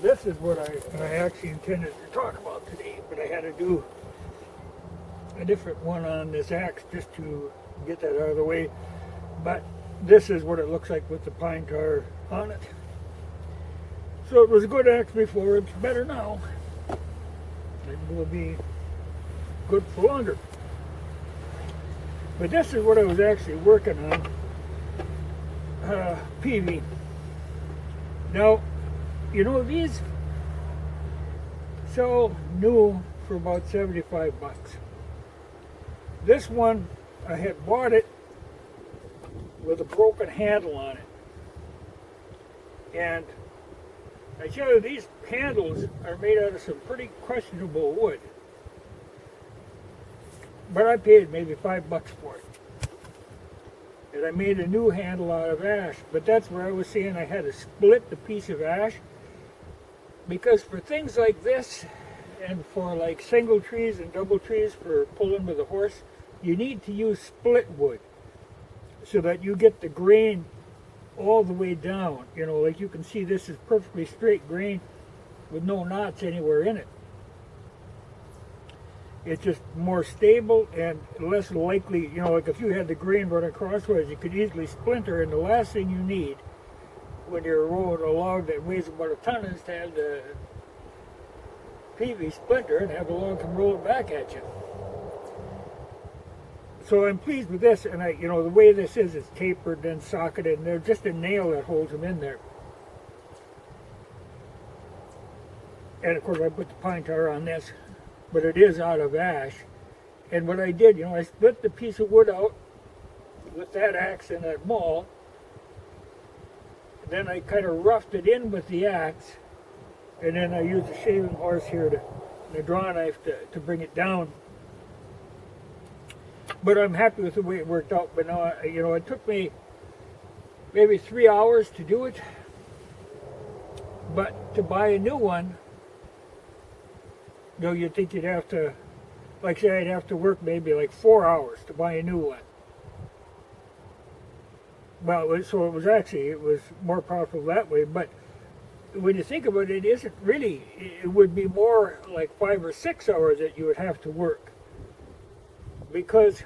this is what I actually intended to talk about today, but I had to do a different one on this axe just to get that out of the way. But this is what it looks like with the pine tar on it. So it was a good axe before, it's better now. It will be good for longer. But this is what I was actually working on. Peavey. Now, you know, these sell new for about 75 bucks. This one, I had bought it with a broken handle on it. And I tell you, these handles are made out of some pretty questionable wood. But I paid maybe $5 for it. And I made a new handle out of ash. But that's where I was saying I had to split the piece of ash. Because for things like this, and for like single trees and double trees for pulling with a horse, you need to use split wood. So that you get the grain all the way down. You know, like you can see, this is perfectly straight grain with no knots anywhere in it. It's just more stable and less likely, you know, like if you had the grain running crossways, you could easily splinter, and the last thing you need when you're rolling a log that weighs about a ton is to have the Peavey splinter and have the log come rolling back at you. So I'm pleased with this, and you know, the way this is, it's tapered and socketed, and there's just a nail that holds them in there. And of course I put the pine tar on this, but it is out of ash. And what I did, you know, I split the piece of wood out with that axe and that maul. Then I kind of roughed it in with the axe, and then I used a shaving horse here and a draw knife to bring it down. But I'm happy with the way it worked out. But now, you know, it took me maybe 3 hours to do it. But to buy a new one, you know, you'd think you'd have to, like say, I'd have to work maybe like 4 hours to buy a new one. Well, so it was more profitable that way. But when you think about it, it isn't really, it would be more like 5 or 6 hours that you would have to work. Because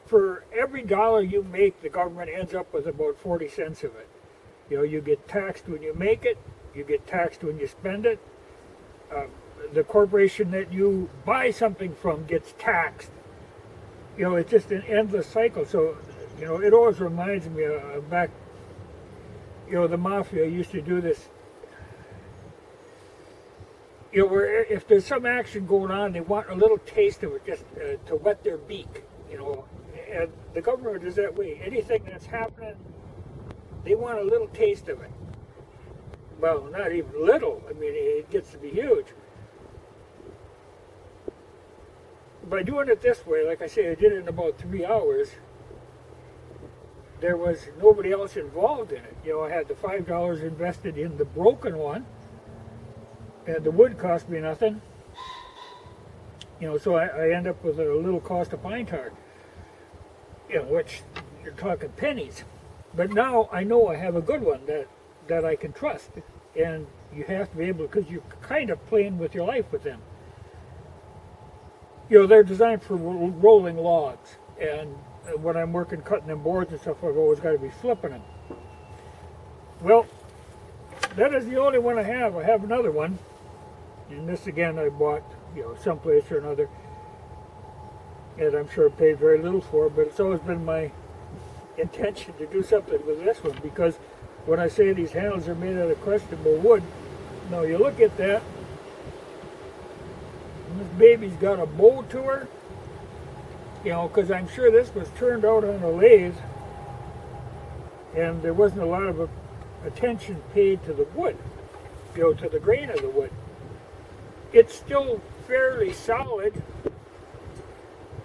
for every dollar you make, the government ends up with about 40 cents of it. You know, you get taxed when you make it, you get taxed when you spend it. The corporation that you buy something from gets taxed. You know, it's just an endless cycle. So, you know, it always reminds me of back, you know, the mafia used to do this. You know, where if there's some action going on, they want a little taste of it, just to wet their beak, you know. And the government is that way. Anything that's happening, they want a little taste of it. Well, not even little. I mean, it gets to be huge. By doing it this way, like I say, I did it in about 3 hours. There was nobody else involved in it. You know, I had the $5 invested in the broken one. And the wood cost me nothing, you know, so I end up with a little cost of pine tar, you know, which you're talking pennies. But now I know I have a good one that I can trust, and you have to be able, because you're kind of playing with your life with them. You know, they're designed for rolling logs, and when I'm working cutting them boards and stuff, I've always got to be flipping them. Well, that is the only one I have. I have another one. And this again I bought, you know, someplace or another. And I'm sure I paid very little for it, but it's always been my intention to do something with this one, because when I say these handles are made out of questionable wood, now you look at that, and this baby's got a bow to her, you know, because I'm sure this was turned out on a lathe, and there wasn't a lot of attention paid to the wood, you know, to the grain of the wood. It's still fairly solid,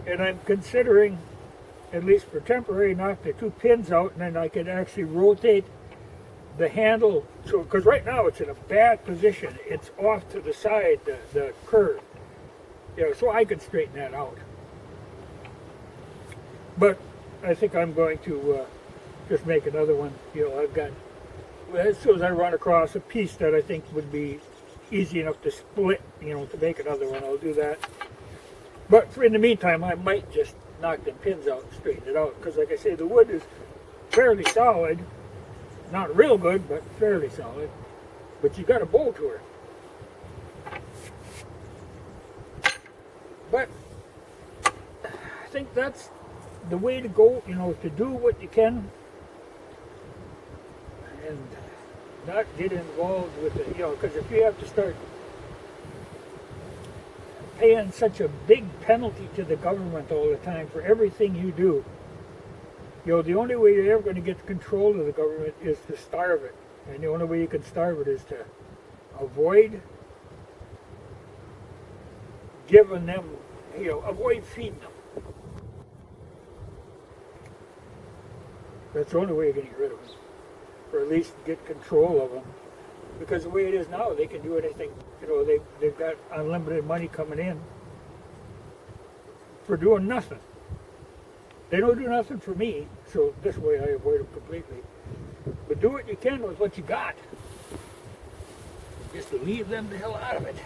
and I'm considering, at least for temporary, knock the 2 pins out, and then I could actually rotate the handle. So, because right now it's in a bad position. It's off to the side, the curve. You know, so I could straighten that out. But I think I'm going to just make another one. You know, I've got as soon as I run across a piece that I think would be easy enough to split, you know, to make another one, I'll do that. But in the meantime, I might just knock them pins out and straighten it out, because like I say, the wood is fairly solid. Not real good, but fairly solid. But you got a bowl to her. But I think that's the way to go, you know, to do what you can and not get involved with it, you know, because if you have to start paying such a big penalty to the government all the time for everything you do, you know, the only way you're ever going to get control of the government is to starve it. And the only way you can starve it is to avoid giving them, you know, avoid feeding them. That's the only way you're going to get rid of them, or at least get control of them. Because the way it is now, they can do anything. You know, they've got unlimited money coming in for doing nothing. They don't do nothing for me, so this way I avoid them completely. But do what you can with what you got. Just to leave them the hell out of it.